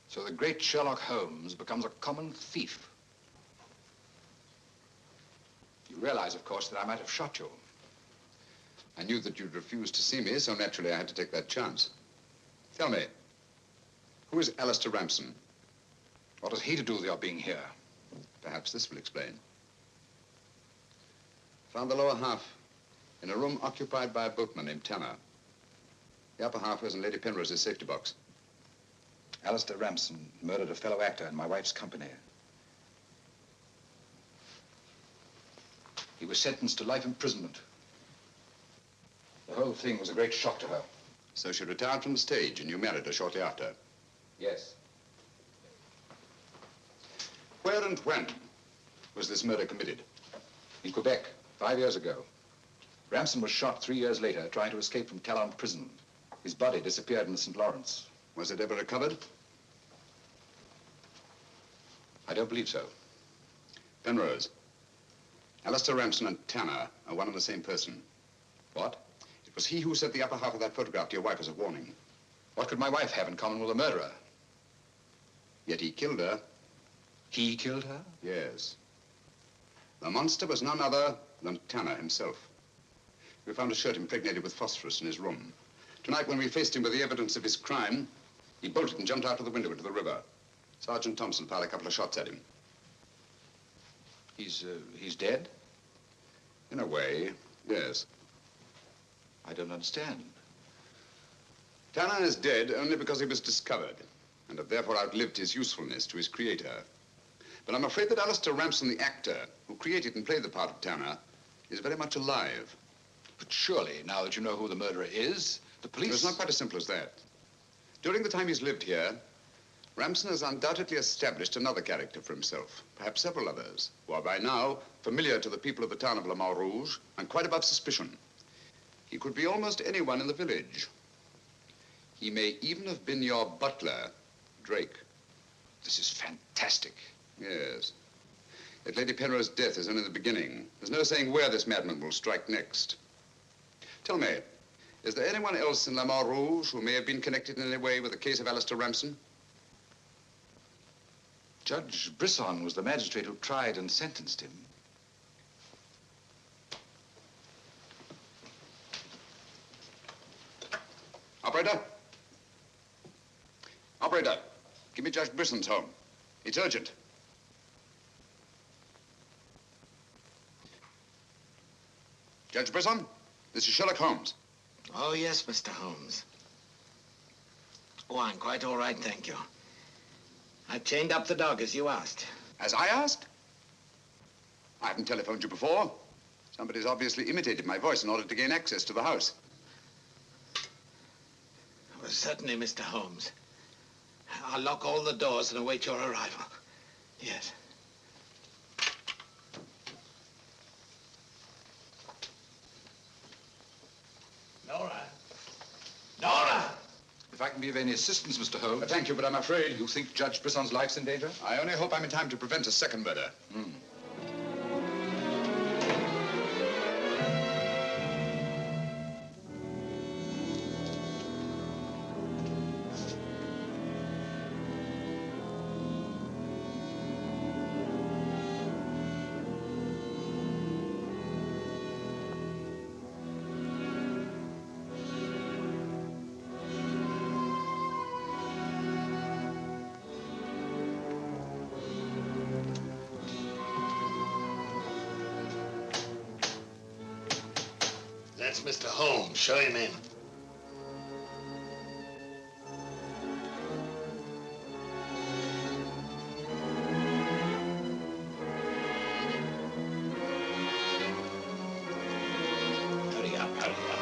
So the great Sherlock Holmes becomes a common thief. You realize, of course, that I might have shot you. I knew that you'd refuse to see me, so naturally I had to take that chance. Tell me, who is Alistair Ramson? What has he to do with your being here? Perhaps this will explain. Found the lower half in a room occupied by a boatman named Tanner. The upper half was in Lady Penrose's safety box. Alistair Ramson murdered a fellow actor in my wife's company. He was sentenced to life imprisonment. The whole thing was a great shock to her. So she retired from the stage and you married her shortly after? Yes. Where and when was this murder committed? In Quebec, 5 years ago. Ramson was shot 3 years later trying to escape from Talon prison. His body disappeared in the St. Lawrence. Was it ever recovered? I don't believe so. Penrose, Alistair Ramson and Tanner are one and the same person. What? It was he who sent the upper half of that photograph to your wife as a warning. What could my wife have in common with a murderer? Yet he killed her. He killed her? Yes. The monster was none other than Tanner himself. We found a shirt impregnated with phosphorus in his room. Tonight, when we faced him with the evidence of his crime, he bolted and jumped out of the window into the river. Sergeant Thompson fired a couple of shots at him. He's dead? In a way, yes. I don't understand. Tanner is dead only because he was discovered, and had therefore outlived his usefulness to his creator. But I'm afraid that Alistair Ramson, the actor, who created and played the part of Tanner, is very much alive. But surely, now that you know who the murderer is, the police... It's not quite as simple as that. During the time he's lived here, Ramson has undoubtedly established another character for himself, perhaps several others, who are by now familiar to the people of the town of Le Mans Rouge and quite above suspicion. He could be almost anyone in the village. He may even have been your butler, Drake. This is fantastic. Yes. Yet Lady Penrose's death is only the beginning. There's no saying where this madman will strike next. Tell me, is there anyone else in Le Mans Rouge who may have been connected in any way with the case of Alistair Ramson? Judge Brisson was the magistrate who tried and sentenced him. Operator? Operator, give me Judge Brisson's home. It's urgent. Judge Brisson, this is Sherlock Holmes. Oh, yes, Mr. Holmes. Oh, I'm quite all right, thank you. I've chained up the dog, as you asked. As I asked? I haven't telephoned you before. Somebody's obviously imitated my voice in order to gain access to the house. I was certainly, Mr. Holmes. I'll lock all the doors and await your arrival. Yes. Nora! Nora! If I can be of any assistance, Mr. Holmes. Thank you, but I'm afraid... You think Judge Brisson's life's in danger? I only hope I'm in time to prevent a second murder. That's Mr. Holmes. Show him in. Hurry up, hurry up.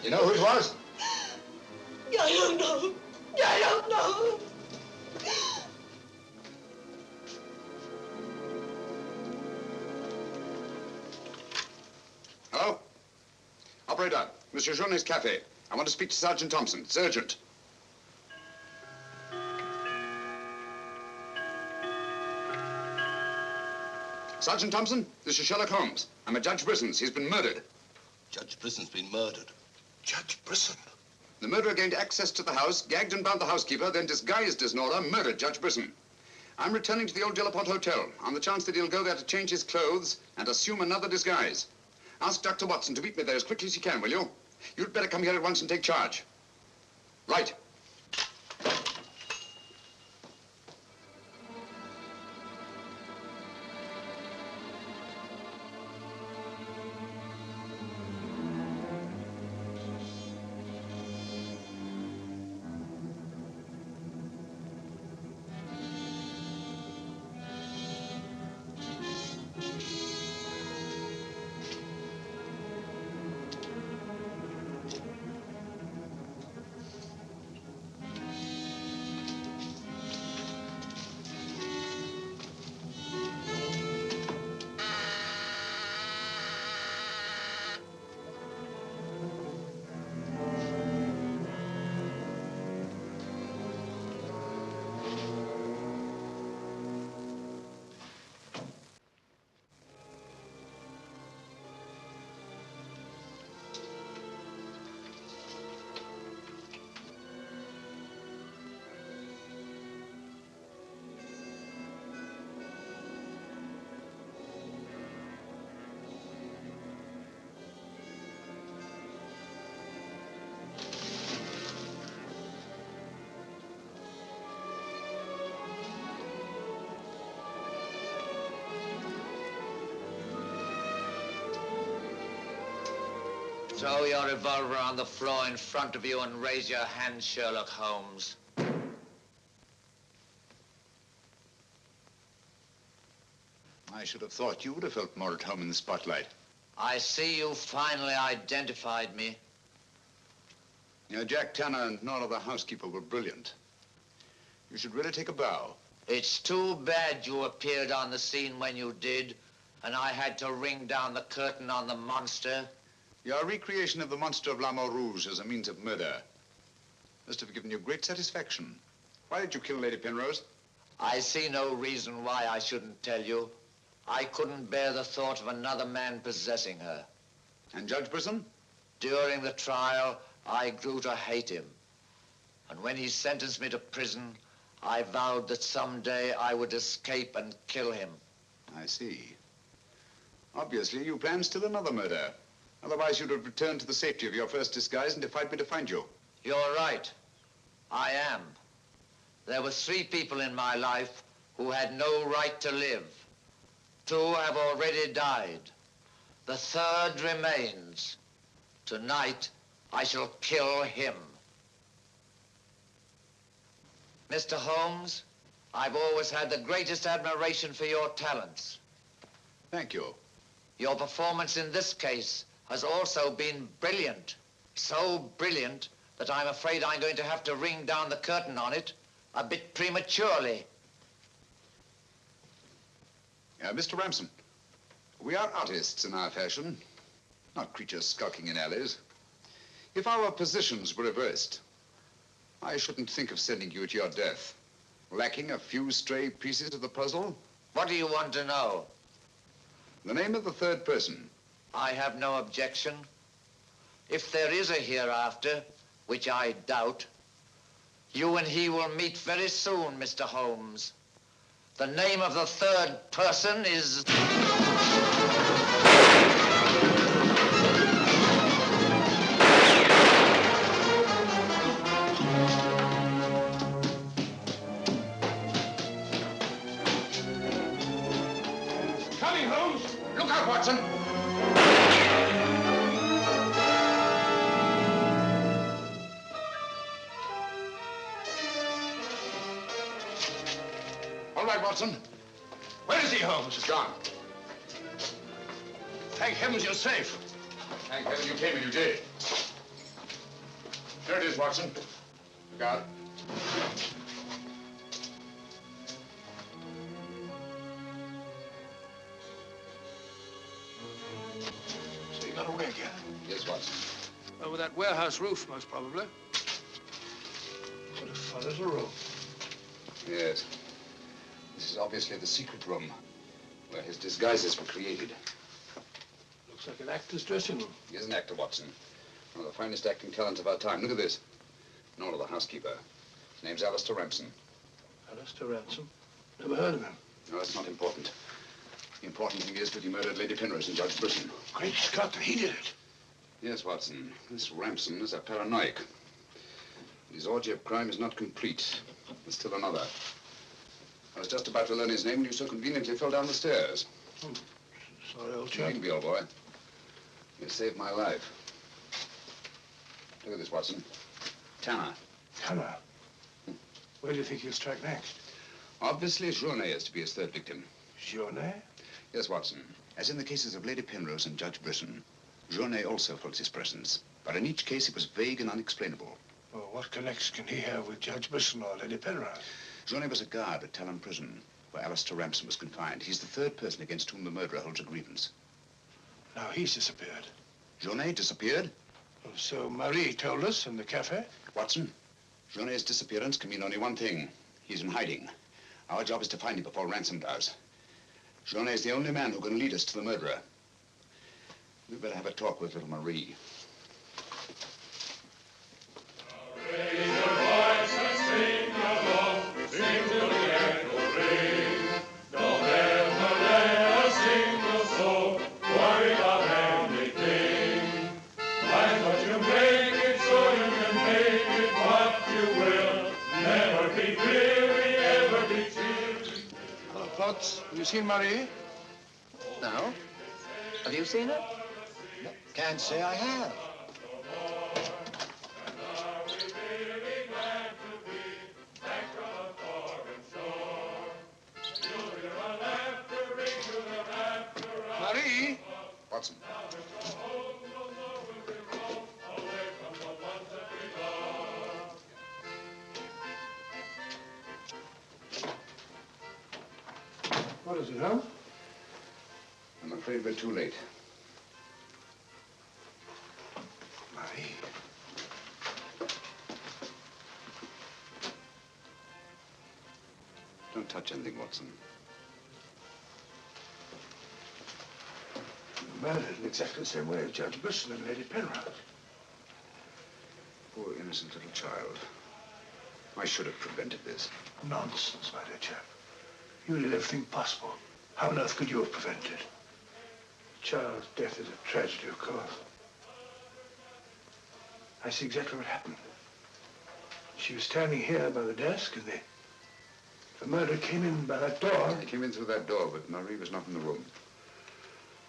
You know who it was? I don't know. I don't know. Hello? Operator, Monsieur Journet's cafe. I want to speak to Sergeant Thompson. It's urgent. Sergeant Thompson, this is Sherlock Holmes. I'm at Judge Brisson's. He's been murdered. Judge Brisson's been murdered. Judge Brisson? The murderer gained access to the house, gagged and bound the housekeeper, then disguised as Nora, murdered Judge Brisson. I'm returning to the old Delaporte Hotel on the chance that he'll go there to change his clothes and assume another disguise. Ask Dr. Watson to meet me there as quickly as he can, will you? You'd better come here at once and take charge. Right. Throw your revolver on the floor in front of you and raise your hand, Sherlock Holmes. I should have thought you would have felt more at home in the spotlight. I see you finally identified me. Jack Tanner and Nora the housekeeper were brilliant. You should really take a bow. It's too bad you appeared on the scene when you did, and I had to ring down the curtain on the monster. Your recreation of the monster of La Mort Rouge as a means of murder must have given you great satisfaction. Why did you kill Lady Penrose? I see no reason why I shouldn't tell you. I couldn't bear the thought of another man possessing her. And Judge Brisson? During the trial, I grew to hate him. And when he sentenced me to prison, I vowed that someday I would escape and kill him. I see. Obviously, you planned still another murder. Otherwise, you'd have returned to the safety of your first disguise and defied me to find you. You're right. I am. There were 3 people in my life who had no right to live. 2 have already died. The 3rd remains. Tonight, I shall kill him. Mr. Holmes, I've always had the greatest admiration for your talents. Thank you. Your performance in this case has also been brilliant. So brilliant that I'm afraid I'm going to have to ring down the curtain on it a bit prematurely. Mr. Ramson, we are artists in our fashion, not creatures skulking in alleys. If our positions were reversed, I shouldn't think of sending you to your death, lacking a few stray pieces of the puzzle. What do you want to know? The name of the 3rd person. I have no objection. If there is a hereafter, which I doubt, you and he will meet very soon, Mr. Holmes. The name of the 3rd person is... Coming, Holmes! Look out, Watson! All right, Watson. Where is he, Holmes? He's gone. Thank heavens you're safe. Thank heaven you came and you did. There it is, Watson. Look out. So you got away again? Yes, Watson. Over that warehouse roof, most probably. What a fellow's a room. Yes. This is obviously the secret room where his disguises were created. Looks like an actor's dressing room. He is an actor, Watson. One of the finest acting talents of our time. Look at this. Nora, the housekeeper. His name's Alistair Ramson. Alistair Ransom? Never heard of him. No, that's not important. The important thing is that he murdered Lady Penrose and Judge Brisson. Great Scott, he did it. Yes, Watson. This Ramson is a paranoiac. His orgy of crime is not complete. There's still another. I was just about to learn his name when you so conveniently fell down the stairs. Sorry, old chap. You be, old boy. You saved my life. Look at this, Watson. Tanner. Tanner? Where do you think he'll strike next? Obviously, Journet is to be his 3rd victim. Journet? Yes, Watson. As in the cases of Lady Penrose and Judge Brisson, Journet also felt his presence. But in each case, it was vague and unexplainable. Well, what connection can he have with Judge Brisson or Lady Penrose? Journet was a guard at Talon Prison, where Alistair Ramson was confined. He's the 3rd person against whom the murderer holds a grievance. Now he's disappeared. Journet disappeared? Well, so Marie told us in the cafe. Watson, Journet's disappearance can mean only one thing. He's in hiding. Our job is to find him before Ransom does. Journet is the only man who can lead us to the murderer. We'd better have a talk with little Marie. Have you seen Marie? No. Have you seen her? Can't say I have. What is it, Holmes? I'm afraid we're too late. Marie. Don't touch anything, Watson. Murdered in exactly the same way as Judge Bruce and Lady Penrose. Poor innocent little child. I should have prevented this. Nonsense, my dear chap. You did everything possible. How on earth could you have prevented it? The child's death is a tragedy, of course. I see exactly what happened. She was standing here by the desk, and the murderer came in by that door. He came in through that door, but Marie was not in the room.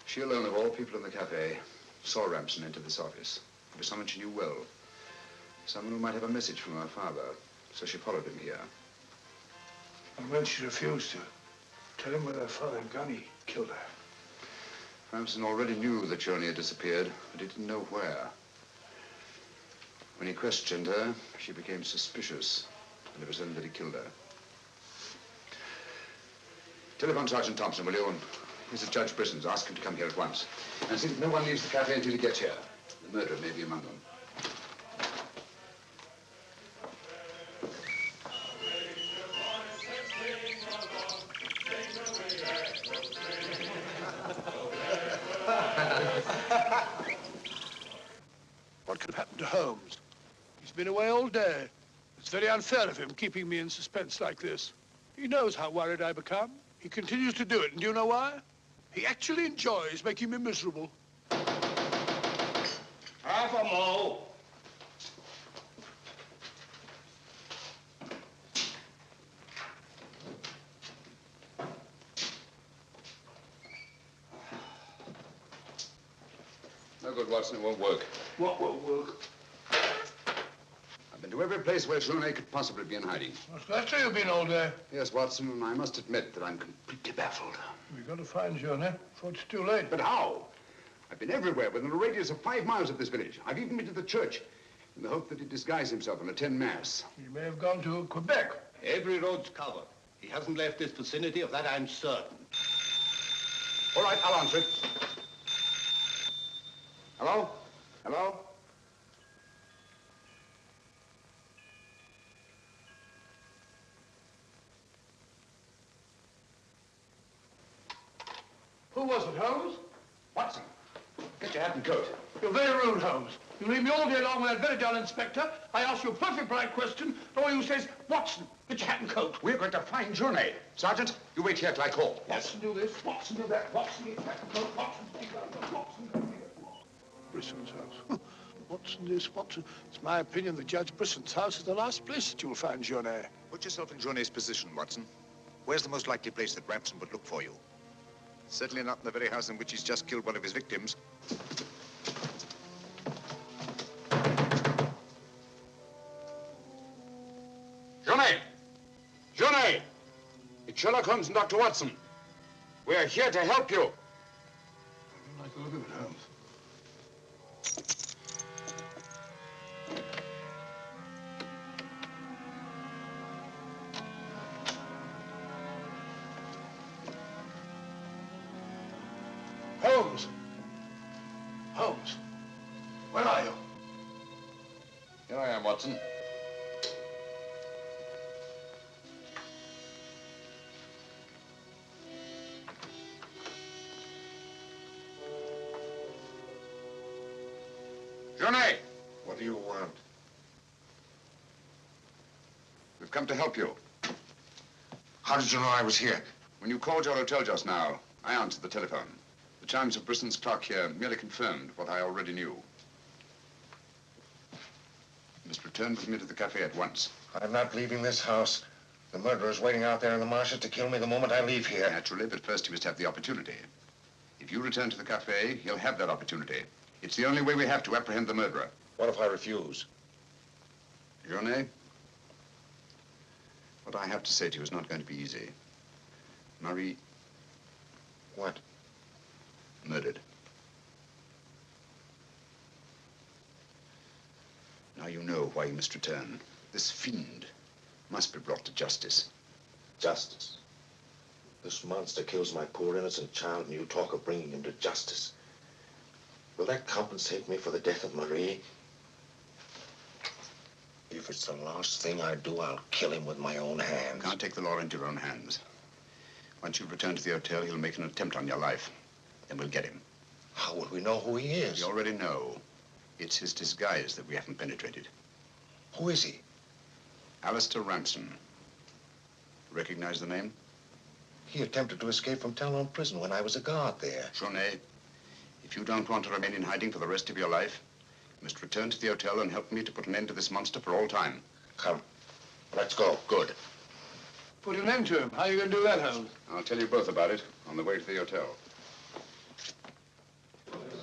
She alone, of all people in the cafe, saw Ramson enter this office. It was someone she knew well. Someone who might have a message from her father. So she followed him here. And when she refused to tell him where her father had gone, he killed her. Ramson already knew that Johnny had disappeared, but he didn't know where. When he questioned her, she became suspicious, and it was then that he killed her. Telephone Sergeant Thompson, will you? And here's the Judge Brisson's. Ask him to come here at once. And see that no one leaves the cafe until he gets here. The murderer may be among them. What could happen to Holmes? He's been away all day. It's very unfair of him keeping me in suspense like this. He knows how worried I become. He continues to do it, and do you know why? He actually enjoys making me miserable. Half a mo. No good, Watson. It won't work. What won't work? I've been to every place where Journey could possibly be in hiding. That's where you've been all day. Yes, Watson, and I must admit that I'm completely baffled. We've got to find Journey before it's too late. But how? I've been everywhere within a radius of 5 miles of this village. I've even been to the church in the hope that he'd disguise himself and attend Mass. He may have gone to Quebec. Every road's covered. He hasn't left this vicinity, of that I'm certain. All right, I'll answer it. Hello? Hello? Who was it, Holmes? Watson, get your hat and coat. You're very rude, Holmes. You leave me all day long with that very dull inspector. I ask you a perfect polite question, and all you say is, Watson, get your hat and coat. We're going to find Journey. Sergeant, you wait here till I call. Watson, do this. Watson, do that. Watson, get your hat and coat. Watson, speak up. Watson, do that. Brisson's house. Watson, this, Watson. It's my opinion that Judge Brisson's house is the last place that you'll find Journey. Put yourself in Journey's position, Watson. Where's the most likely place that Ramson would look for you? Certainly not in the very house in which he's just killed one of his victims. Journey! Journey! It's Sherlock Holmes and Dr. Watson. We're here to help you. I don't like the look of it, Holmes. Holmes! Holmes! Where are you? Here I am, Watson. Journey! What do you want? We've come to help you. How did you know I was here? When you called your hotel just now, I answered the telephone. The chimes of Brisson's clock here merely confirmed what I already knew. You must return with me to the cafe at once. I'm not leaving this house. The murderer's waiting out there in the marshes to kill me the moment I leave here. Naturally, but first he must have the opportunity. If you return to the cafe, he'll have that opportunity. It's the only way we have to apprehend the murderer. What if I refuse? Journey, what I have to say to you is not going to be easy. Marie... What? Murdered. Now you know why you must return. This fiend must be brought to justice. Justice? This monster kills my poor innocent child, and you talk of bringing him to justice. Will that compensate me for the death of Marie? If it's the last thing I do, I'll kill him with my own hands. Can't take the law into your own hands. Once you've returned to the hotel, he'll make an attempt on your life. Then we'll get him. How will we know who he is? We already know. It's his disguise that we haven't penetrated. Who is he? Alistair Ramson. Recognize the name? He attempted to escape from Talon prison when I was a guard there. Journey, if you don't want to remain in hiding for the rest of your life, you must return to the hotel and help me to put an end to this monster for all time. Come, let's go. Good. Put an end to him. How are you going to do that, Holmes? I'll tell you both about it on the way to the hotel.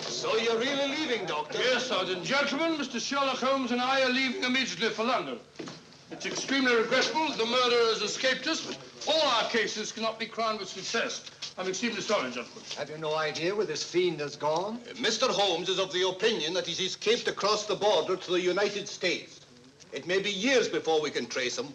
So you're really leaving, Doctor? Yes, Sergeant. Gentlemen, Mr. Sherlock Holmes and I are leaving immediately for London. It's extremely regrettable that the murderer has escaped us, but all our cases cannot be crowned with success. I'm extremely sorry, gentlemen. Have you no idea where this fiend has gone? Mr. Holmes is of the opinion that he's escaped across the border to the United States. It may be years before we can trace him,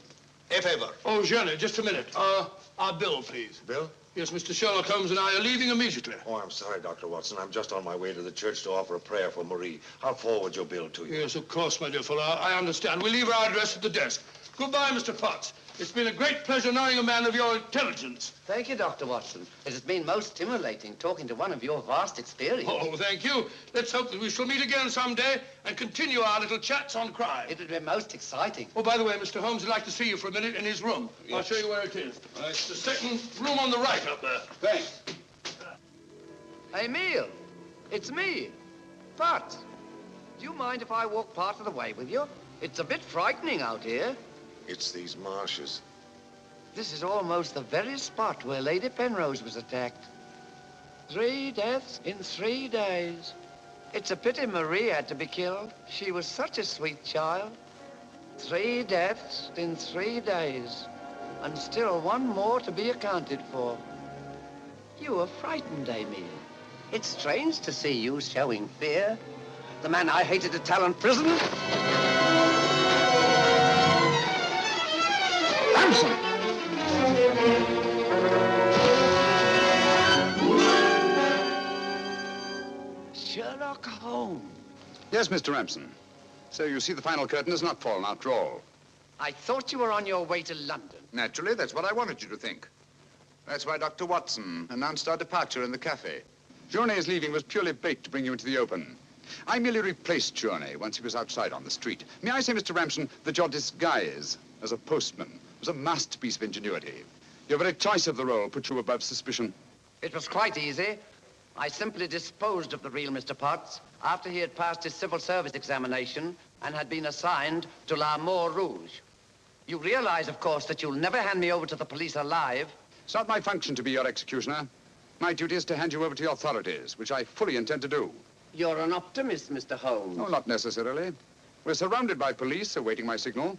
if ever. Oh, Jenny, just a minute. Our bill, please. Bill? Yes, Mr. Sherlock Holmes and I are leaving immediately. Oh, I'm sorry, Dr. Watson. I'm just on my way to the church to offer a prayer for Marie. I'll forward your bill to you. Yes, of course, my dear fellow. I understand. We'll leave our address at the desk. Goodbye, Mr. Potts. It's been a great pleasure knowing a man of your intelligence. Thank you, Dr. Watson. It has been most stimulating talking to one of your vast experience. Oh, thank you. Let's hope that we shall meet again someday and continue our little chats on crime. It would be most exciting. Oh, by the way, Mr. Holmes would like to see you for a minute in his room. Yes. I'll show you where it is. It's the second room on the right up there. Thanks. Emile, it's me, Potts. Do you mind if I walk part of the way with you? It's a bit frightening out here. It's these marshes. This is almost the very spot where Lady Penrose was attacked. 3 deaths in 3 days. It's a pity Marie had to be killed. She was such a sweet child. 3 deaths in 3 days. And still one more to be accounted for. You were frightened, Emile. It's strange to see you showing fear. The man I hated at Talon prison. Ramson! Sherlock Holmes. Yes, Mr. Ramson. So you see the final curtain has not fallen after all. I thought you were on your way to London. Naturally, that's what I wanted you to think. That's why Dr. Watson announced our departure in the cafe. Journey's leaving was purely bait to bring you into the open. I merely replaced Journey once he was outside on the street. May I say, Mr. Ramson, that your disguise as a postman was a masterpiece of ingenuity. Your very choice of the role put you above suspicion. It was quite easy. I simply disposed of the real Mr. Potts after he had passed his civil service examination and had been assigned to La Moor Rouge. You realize, of course, that you'll never hand me over to the police alive. It's not my function to be your executioner. My duty is to hand you over to the authorities, which I fully intend to do. You're an optimist, Mr. Holmes. No, not necessarily. We're surrounded by police awaiting my signal.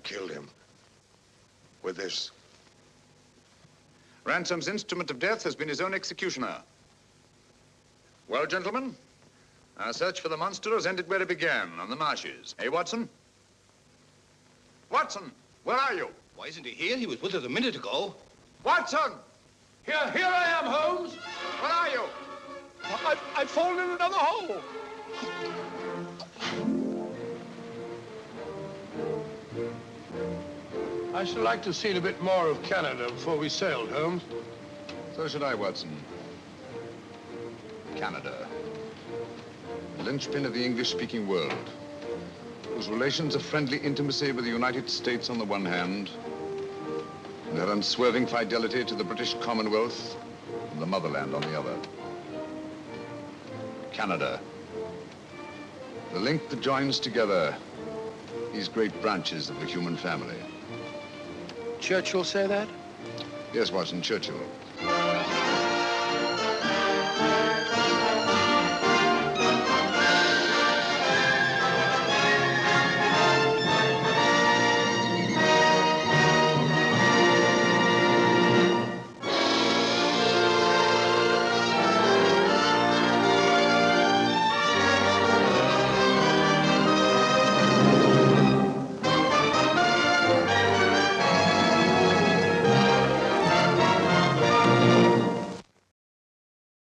killed him. With this. Ransom's instrument of death has been his own executioner. Well, gentlemen, our search for the monster has ended where it began, on the marshes. Eh, Watson? Watson, where are you? Why isn't he here? He was with us a minute ago. Watson! Here I am, Holmes. Where are you? I've fallen in another hole. I should like to have seen a bit more of Canada before we sailed, Holmes. So should I, Watson. Canada. The linchpin of the English-speaking world, whose relations of friendly intimacy with the United States on the one hand, and their unswerving fidelity to the British Commonwealth and the motherland on the other. Canada. The link that joins together these great branches of the human family. Churchill say that? Yes, Watson, Churchill.